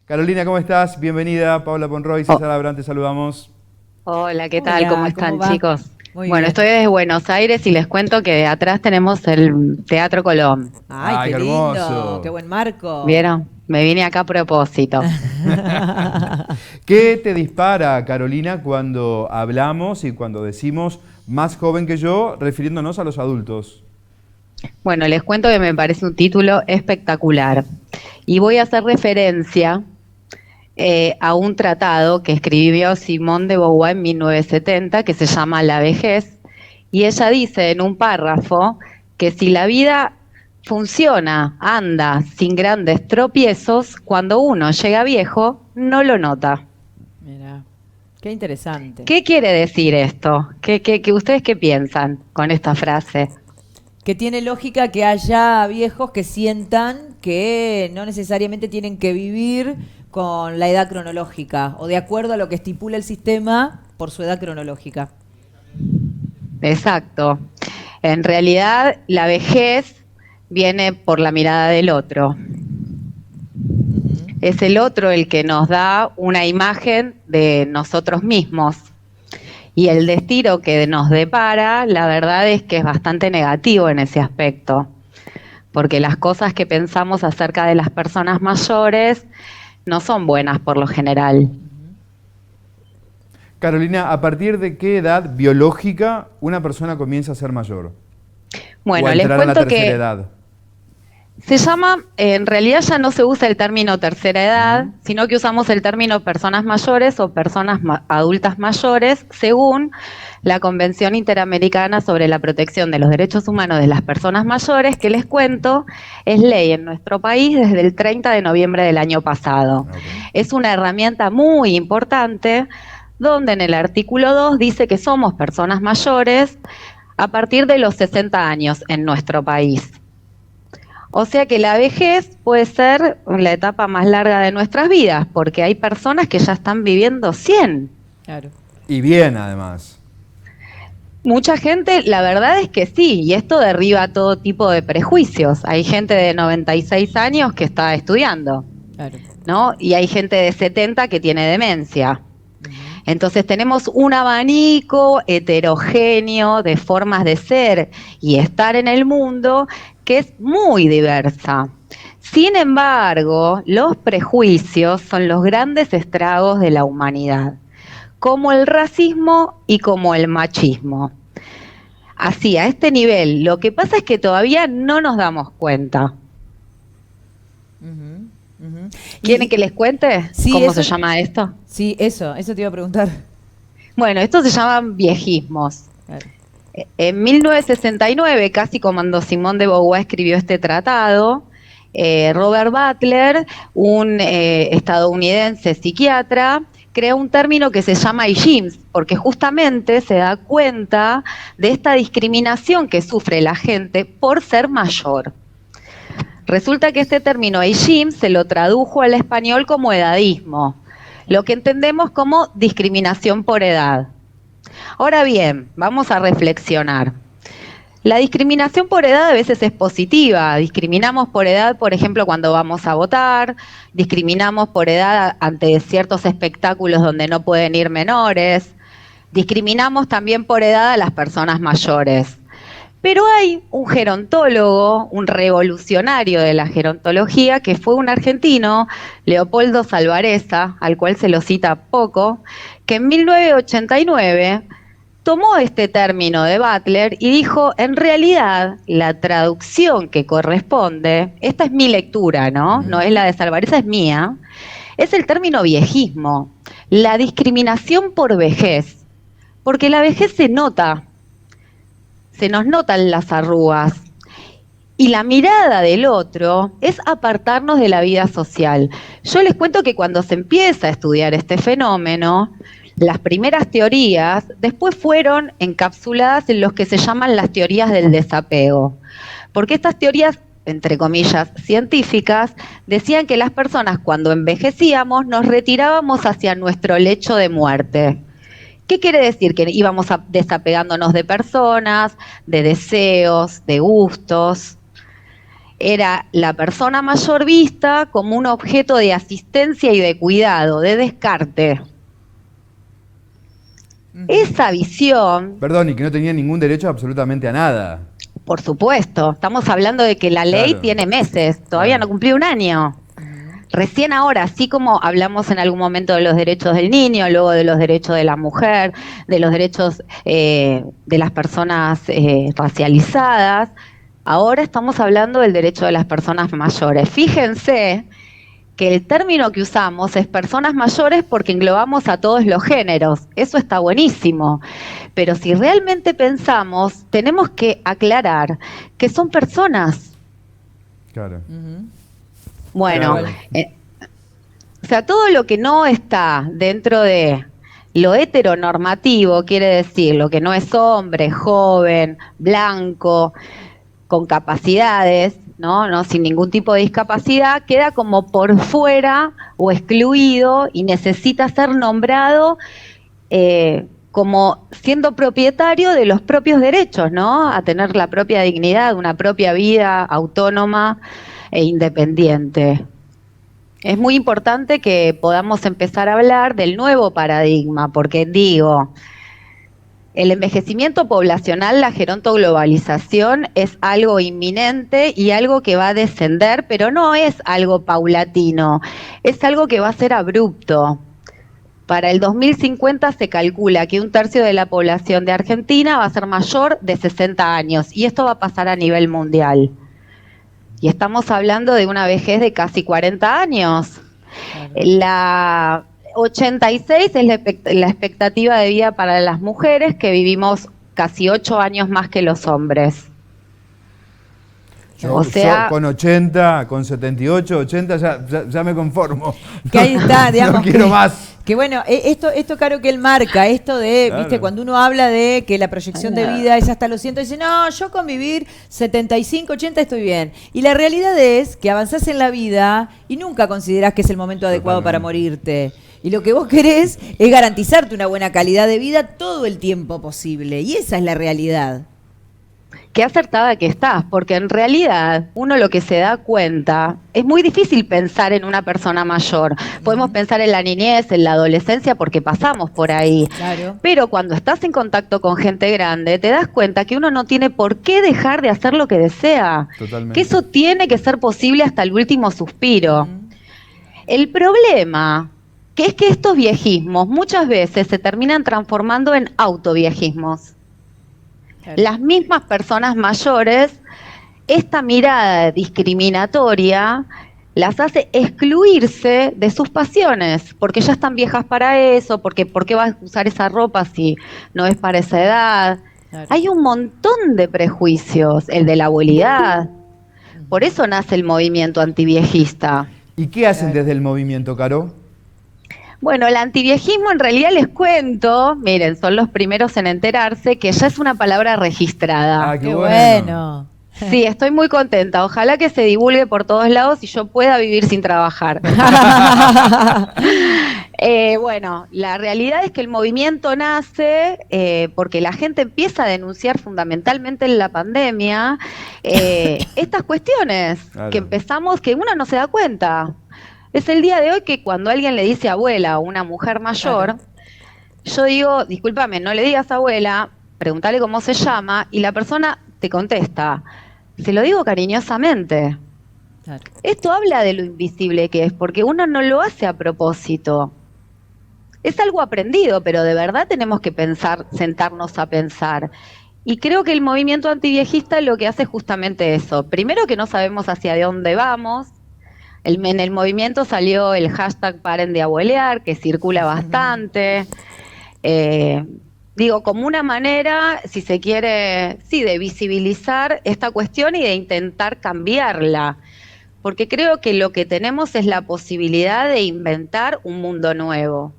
Carolina, ¿cómo estás? Bienvenida. Paula Ponroy, Oh, César Abrán, te saludamos. hola, ¿qué tal? ¿Cómo Hola, ¿cómo están, va? chicos? Muy Bueno, bien. estoy desde Buenos Aires y les cuento que atrás tenemos el Teatro Colón. Ay, ¡Ay, qué qué lindo, qué hermoso! buen marco. ¿Vieron? Me vine acá a propósito. ¿Qué te dispara, Carolina, cuando hablamos y cuando decimos más joven que yo, refiriéndonos a los adultos? Bueno, les cuento que me parece un título espectacular. Y voy a hacer referencia a un tratado que escribió Simone de Beauvoir en 1970 que se llama La vejez. Y ella dice en un párrafo que si la vida funciona, anda sin grandes tropiezos, cuando uno llega viejo, no lo nota. Mira, qué interesante. ¿Qué quiere decir esto? ¿Ustedes qué piensan con esta frase? Que tiene lógica que haya viejos que sientan que no necesariamente tienen que vivir con la edad cronológica o de acuerdo a lo que estipula el sistema por su edad cronológica. Exacto. En realidad, la vejez viene por la mirada del otro. Ujú. Es el otro el que nos da una imagen de nosotros mismos. Y el destino que nos depara, la verdad es que es bastante negativo en ese aspecto, porque las cosas que pensamos acerca de las personas mayores no son buenas por lo general. Carolina, ¿a partir de qué edad biológica una persona comienza a ser mayor? ¿O a Bueno, les entrar a la cuento tercera que edad? se llama, en realidad ya no se usa el término tercera edad, Ujú. sino que usamos el término personas mayores o personas adultas mayores, según la Convención Interamericana sobre la Protección de los Derechos Humanos de las Personas Mayores, que les cuento, es ley en nuestro país desde el 30 de noviembre del año pasado. Ok. Es una herramienta muy importante donde en el artículo 2 dice que somos personas mayores a partir de los 60 años en nuestro país. O sea que la vejez puede ser la etapa más larga de nuestras vidas, porque hay personas que ya están viviendo 100. Claro. Y bien, además. Mucha gente, la verdad es que sí, y esto derriba todo tipo de prejuicios. Hay gente de 96 años que está estudiando, Claro. ¿no? Y hay gente de 70 que tiene demencia. Ujú. Entonces tenemos un abanico heterogéneo de formas de ser y estar en el mundo que es muy diversa. Sin embargo, los prejuicios son los grandes estragos de la humanidad, como el racismo y como el machismo. Así, a este nivel, lo que pasa es que todavía no nos damos cuenta. Ujú. Ujú. ¿Quieren que les cuente Sí, cómo se eso, llama esto? sí, eso te iba a preguntar. Bueno, estos se llaman viejismos. Claro. En 1969, casi cuando Simone de Beauvoir escribió este tratado, Robert Butler, un estadounidense psiquiatra, crea un término que se llama IGIMS, porque justamente se da cuenta de esta discriminación que sufre la gente por ser mayor. Resulta que este término IGIMS se lo tradujo al español como edadismo, lo que entendemos como discriminación por edad. Ahora bien, vamos a reflexionar. La discriminación por edad a veces es positiva. Discriminamos por edad, por ejemplo, cuando vamos a votar, discriminamos por edad ante ciertos espectáculos donde no pueden ir menores, discriminamos también por edad a las personas mayores. Pero hay un gerontólogo, un revolucionario de la gerontología, que fue un argentino, Leopoldo Salvarezza, al cual se lo cita poco, que en 1989 tomó este término de Butler y dijo, en realidad, la traducción que corresponde, esta es mi lectura, ¿no? No es la de Salvarezza, es mía, es el término viejismo, la discriminación por vejez, porque la vejez se nota, se nos notan las arrugas. Y la mirada del otro es apartarnos de la vida social. Yo les cuento que cuando se empieza a estudiar este fenómeno, las primeras teorías después fueron encapsuladas en lo que se llaman las teorías del desapego. Porque estas teorías, entre comillas, científicas, decían que las personas cuando envejecíamos nos retirábamos hacia nuestro lecho de muerte. ¿Qué quiere decir? Que íbamos desapegándonos de personas, de deseos, de gustos. era la persona mayor vista como un objeto de asistencia y de cuidado, de descarte. Esa visión, Perdón, y que no tenía ningún derecho absolutamente a nada. por supuesto, estamos hablando de que la ley Claro. tiene meses, todavía Claro. no cumplió un año. Recién ahora, así como hablamos en algún momento de los derechos del niño, luego de los derechos de la mujer, de los derechos de las personas racializadas, ahora estamos hablando del derecho de las personas mayores. Fíjense que el término que usamos es personas mayores porque englobamos a todos los géneros. Eso está buenísimo. Pero si realmente pensamos, tenemos que aclarar que son personas. Claro. Bueno, Claro. o sea, todo lo que no está dentro de lo heteronormativo, quiere decir lo que no es hombre, joven, blanco, con capacidades, ¿no? Sin ningún tipo de discapacidad, queda como por fuera o excluido y necesita ser nombrado como siendo propietario de los propios derechos, ¿no? A tener la propia dignidad, una propia vida autónoma e independiente. Es muy importante que podamos empezar a hablar del nuevo paradigma, porque digo, el envejecimiento poblacional, la gerontoglobalización es algo inminente y algo que va a descender, pero no es algo paulatino, es algo que va a ser abrupto. Para el 2050 se calcula que 1/3 de la población de Argentina va a ser mayor de 60 años y esto va a pasar a nivel mundial. Y estamos hablando de una vejez de casi 40 años. Claro. La 86 es la expectativa de vida para las mujeres, que vivimos casi 8 años más que los hombres. Yo, O sea- yo con 80, con 78, 80, ya me conformo. Que ahí está, digamos. No quiero más. Que bueno, esto Caro, que él marca, esto de, Claro. viste, cuando uno habla de que la proyección de vida es hasta los 100, dice, no, yo con vivir 75, 80 estoy bien. Y la realidad es que avanzás en la vida y nunca considerás que es el momento adecuado para morirte. Y lo que vos querés es garantizarte una buena calidad de vida todo el tiempo posible. Y esa es la realidad. Qué acertada que estás, porque en realidad uno lo que se da cuenta, es muy difícil pensar en una persona mayor. Podemos pensar en la niñez, en la adolescencia, porque pasamos por ahí. Claro. Pero cuando estás en contacto con gente grande, te das cuenta que uno no tiene por qué dejar de hacer lo que desea. Totalmente. Que eso tiene que ser posible hasta el último suspiro. El problema, que es que estos viejismos muchas veces se terminan transformando en autoviejismos. Claro. Las mismas personas mayores, esta mirada discriminatoria las hace excluirse de sus pasiones, porque ya están viejas para eso, porque ¿por qué vas a usar esa ropa si no es para esa edad? Claro. Hay un montón de prejuicios, el de la abuelidad. Por eso nace el movimiento antiviejista. ¿Y qué hacen desde el movimiento, Caro? Bueno, el antiviejismo en realidad les cuento, miren, son los primeros en enterarse que ya es una palabra registrada. Ah, Qué bueno. Sí, estoy muy contenta. Ojalá que se divulgue por todos lados y yo pueda vivir sin trabajar. Bueno, la realidad es que el movimiento nace porque la gente empieza a denunciar fundamentalmente en la pandemia estas cuestiones Claro. que empezamos, que uno no se da cuenta. Es el día de hoy que cuando alguien le dice abuela a una mujer mayor, yo digo, discúlpame, no le digas abuela, pregúntale cómo se llama, y la persona te contesta, se lo digo cariñosamente. Claro. Esto habla de lo invisible que es, porque uno no lo hace a propósito. Es algo aprendido, pero de verdad tenemos que pensar, sentarnos a pensar. Y creo que el movimiento antiviejista lo que hace es justamente eso. Primero, que no sabemos hacia dónde vamos. En el movimiento salió el hashtag Paren de Abuelear, que circula bastante. Digo, como una manera, si se quiere, sí, de visibilizar esta cuestión y de intentar cambiarla. Porque creo que lo que tenemos es la posibilidad de inventar un mundo nuevo.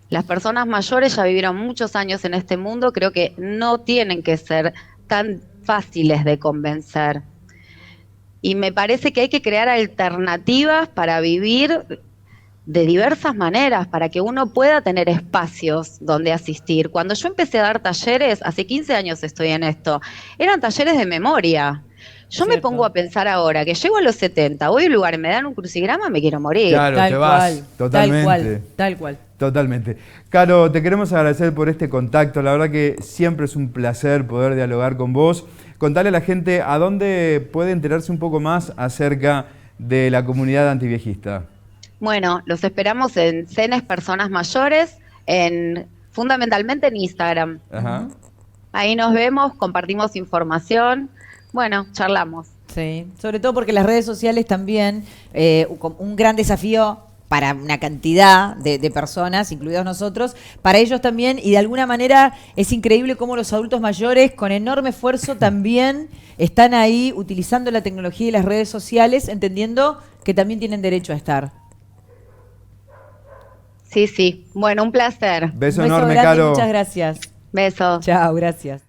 Las personas mayores ya vivieron muchos años en este mundo, creo que no tienen que ser tan fáciles de convencer. Y me parece que hay que crear alternativas para vivir de diversas maneras, para que uno pueda tener espacios donde asistir. Cuando yo empecé a dar talleres, hace 15 años estoy en esto, eran talleres de memoria. Yo me Cierto. pongo a pensar ahora que llego a los 70, voy a un lugar y me dan un crucigrama, me quiero morir. Claro, Tal te vas. cual, Totalmente. tal cual. Totalmente. Caro, te queremos agradecer por este contacto. La verdad que siempre es un placer poder dialogar con vos. Contale a la gente a dónde puede enterarse un poco más acerca de la comunidad antiviejista. Bueno, los esperamos en Cenes Personas Mayores, fundamentalmente en Instagram. Ajá. Ahí nos vemos, compartimos información, bueno, charlamos. Sí, sobre todo porque las redes sociales también, un gran desafío para una cantidad de personas, incluidos nosotros, para ellos también, y de alguna manera es increíble cómo los adultos mayores con enorme esfuerzo también están ahí utilizando la tecnología y las redes sociales, entendiendo que también tienen derecho a estar. Sí, sí. Bueno, un placer. Beso Un beso enorme, grande y Caro. muchas gracias. Besos. Chao, gracias.